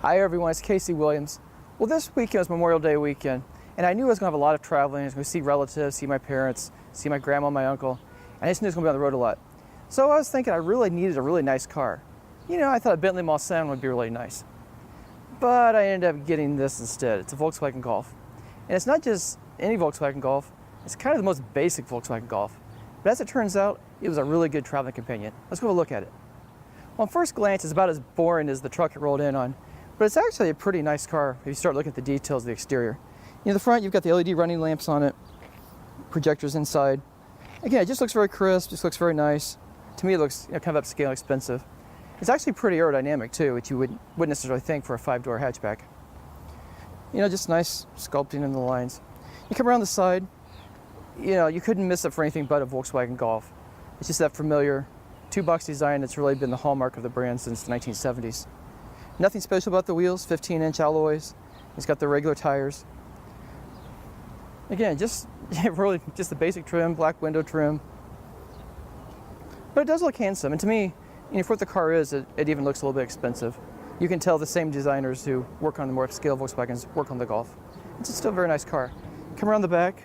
Hi everyone, it's Casey Williams. Well, this weekend was Memorial Day weekend, and I knew I was going to have a lot of traveling. I was going to see relatives, see my parents, see my grandma, my uncle, and I just knew I was going to be on the road a lot. So I was thinking I really needed a really nice car. You know, I thought a Bentley Mulsanne would be really nice. But I ended up getting this instead. It's a Volkswagen Golf. And it's not just any Volkswagen Golf, it's kind of the most basic Volkswagen Golf. But as it turns out, it was a really good traveling companion. Let's go have a look at it. Well, on first glance, it's about as boring as the truck it rolled in on, but it's actually a pretty nice car if you start looking at the details of the exterior. You know, the front, you've got the LED running lamps on it, projectors inside. Again, it just looks very crisp, just looks very nice. To me, it looks kind of upscale and expensive. It's actually pretty aerodynamic too, which you wouldn't necessarily think for a 5-door hatchback. You know, just nice sculpting in the lines. You come around the side, you know, you couldn't miss it for anything but a Volkswagen Golf. It's just that familiar two-box design that's really been the hallmark of the brand since the 1970s. Nothing special about the wheels, 15-inch alloys. It's got the regular tires. Again, really just the basic trim, black window trim. But it does look handsome, and to me, you know, for what the car is, it even looks a little bit expensive. You can tell the same designers who work on the more upscale Volkswagens work on the Golf. It's still a very nice car. Come around the back.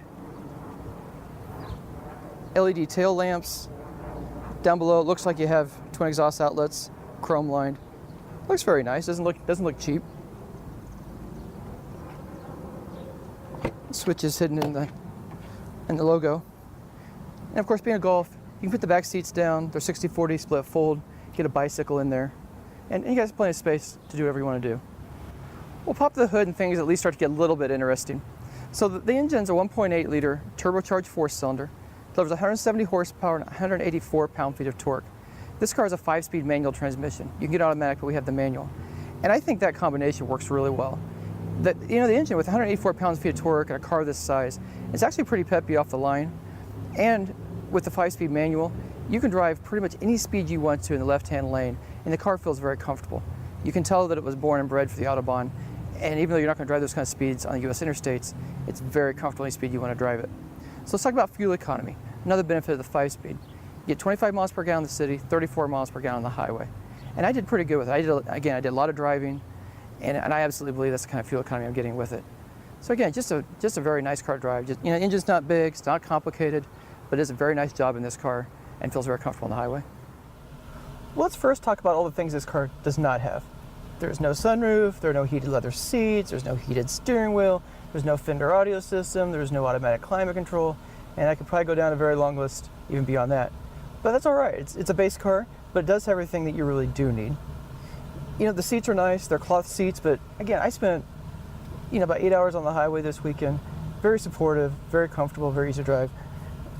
LED tail lamps. Down below, it looks like you have twin exhaust outlets, chrome lined. Looks very nice. Doesn't look cheap. Switch is hidden in the logo. And of course, being a Golf, you can put the back seats down. They're 60/40 split fold. Get a bicycle in there, and you guys have plenty of space to do whatever you want to do. We'll pop the hood and things at least start to get a little bit interesting. So the engine's a 1.8 liter turbocharged 4-cylinder. Delivers 170 horsepower and 184 pound-feet of torque. This car is a 5-speed manual transmission. You can get automatic, but we have the manual. And I think that combination works really well. The engine with 184 pounds-feet of torque and a car this size, it's actually pretty peppy off the line. And with the 5-speed manual, you can drive pretty much any speed you want to in the left-hand lane, and the car feels very comfortable. You can tell that it was born and bred for the Autobahn, and even though you're not going to drive those kind of speeds on the U.S. interstates, it's very comfortable any speed you want to drive it. So let's talk about fuel economy. Another benefit of the 5-speed. You get 25 miles per gallon in the city, 34 miles per gallon on the highway. And I did pretty good with it. I did a lot of driving, and I absolutely believe that's the kind of fuel economy I'm getting with it. So again, just a very nice car to drive. The engine's not big, it's not complicated, but it does a very nice job in this car and feels very comfortable on the highway. Well, let's first talk about all the things this car does not have. There's no sunroof, there are no heated leather seats, there's no heated steering wheel, there's no Fender audio system, there's no automatic climate control, and I could probably go down a very long list even beyond that. But that's all right. It's a base car, but it does have everything that you really do need. You know, the seats are nice, they're cloth seats, but again, I spent, about 8 hours on the highway this weekend. Very supportive, very comfortable, very easy to drive.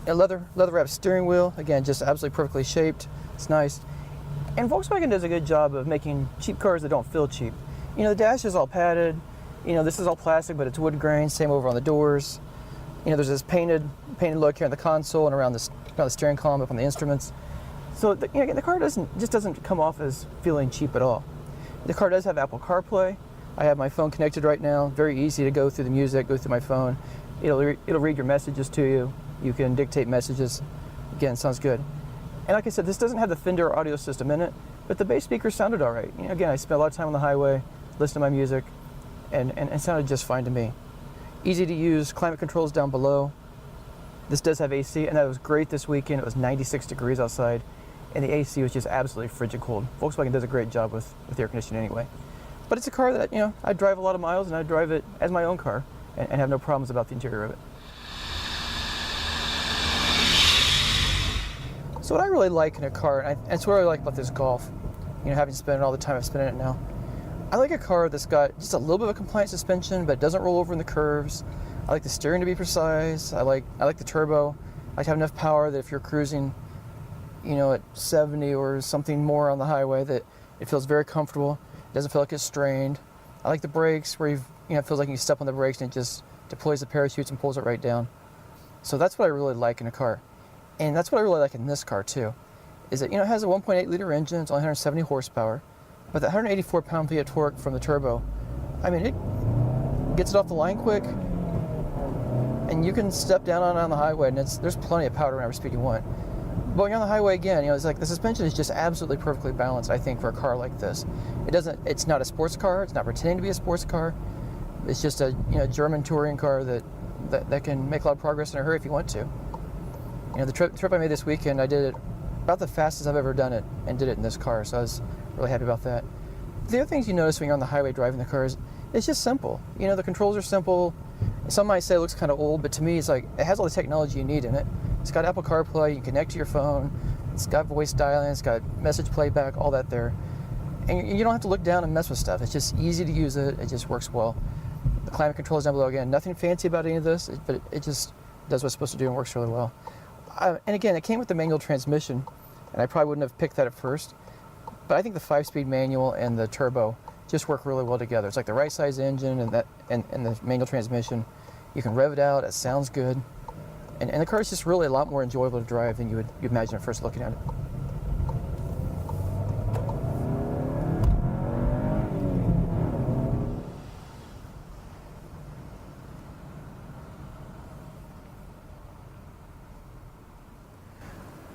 A leather wrapped steering wheel, again, just absolutely perfectly shaped. It's nice. And Volkswagen does a good job of making cheap cars that don't feel cheap. The dash is all padded. This is all plastic, but it's wood grain. Same over on the doors. There's this painted look here on the console and around the steering column, up on the instruments. So the car doesn't come off as feeling cheap at all. The car does have Apple Carplay. I have my phone connected right now. Very easy to go through the music, go through my phone. It'll read your messages to you. You can dictate messages. Again, sounds good. And like I said, this doesn't have the Fender audio system in it, but the bass speakers sounded all right. Again, I spent a lot of time on the highway, listening to my music, and it sounded just fine to me. Easy to use, climate controls down below. This does have AC, and that was great this weekend. It was 96 degrees outside, and the AC was just absolutely frigid cold. Volkswagen does a great job with air conditioning anyway. But it's a car that, I drive a lot of miles, and I drive it as my own car, and have no problems about the interior of it. So what I really like in a car, and it's what I like about this Golf, having spent all the time I've spent in it now, I like a car that's got just a little bit of a compliant suspension, but doesn't roll over in the curves. I like the steering to be precise. I like the turbo. I like to have enough power that if you're cruising, at 70 or something more on the highway, that it feels very comfortable. It doesn't feel like it's strained. I like the brakes where it feels like you step on the brakes and it just deploys the parachutes and pulls it right down. So that's what I really like in a car. And that's what I really like in this car too, is that, it has a 1.8 liter engine, it's only 170 horsepower, but the 184 pound-feet of torque from the turbo, it gets it off the line quick, and you can step down on the highway, and there's plenty of power to whatever speed you want. But when you're on the highway again, it's like the suspension is just absolutely perfectly balanced, I think, for a car like this. It's not a sports car, it's not pretending to be a sports car. It's just a German touring car that can make a lot of progress in a hurry if you want to. The trip I made this weekend, I did it about the fastest I've ever done it, and did it in this car, so I was really happy about that. The other things you notice when you're on the highway driving the car is it's just simple. The controls are simple. Some might say it looks kind of old, but to me it's like it has all the technology you need in it. It's got Apple CarPlay, you can connect to your phone, it's got voice dialing, it's got message playback, all that there. And you don't have to look down and mess with stuff. It's just easy to use it just works well. The climate control is down below. Again, nothing fancy about any of this, but it just does what it's supposed to do and works really well. And again, it came with the manual transmission, and I probably wouldn't have picked that at first, but I think the 5-speed manual and the turbo just work really well together. It's like the right size engine and the manual transmission. You can rev it out, it sounds good. And the car is just really a lot more enjoyable to drive than you'd imagine at first looking at it.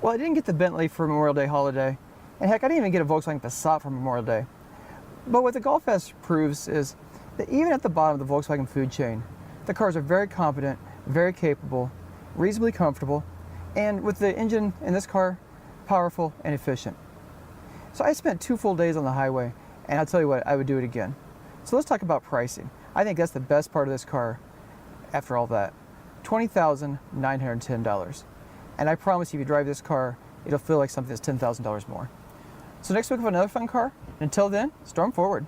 Well, I didn't get the Bentley for Memorial Day holiday, and heck, I didn't even get a Volkswagen Passat for Memorial Day. But what the Golf S proves is that even at the bottom of the Volkswagen food chain, the cars are very competent, very capable, reasonably comfortable, and with the engine in this car, powerful and efficient. So I spent 2 full days on the highway, and I'll tell you what, I would do it again. So let's talk about pricing. I think that's the best part of this car after all that. $20,910. And I promise you, if you drive this car, it'll feel like something that's $10,000 more. So next week we have another fun car. Until then, storm forward.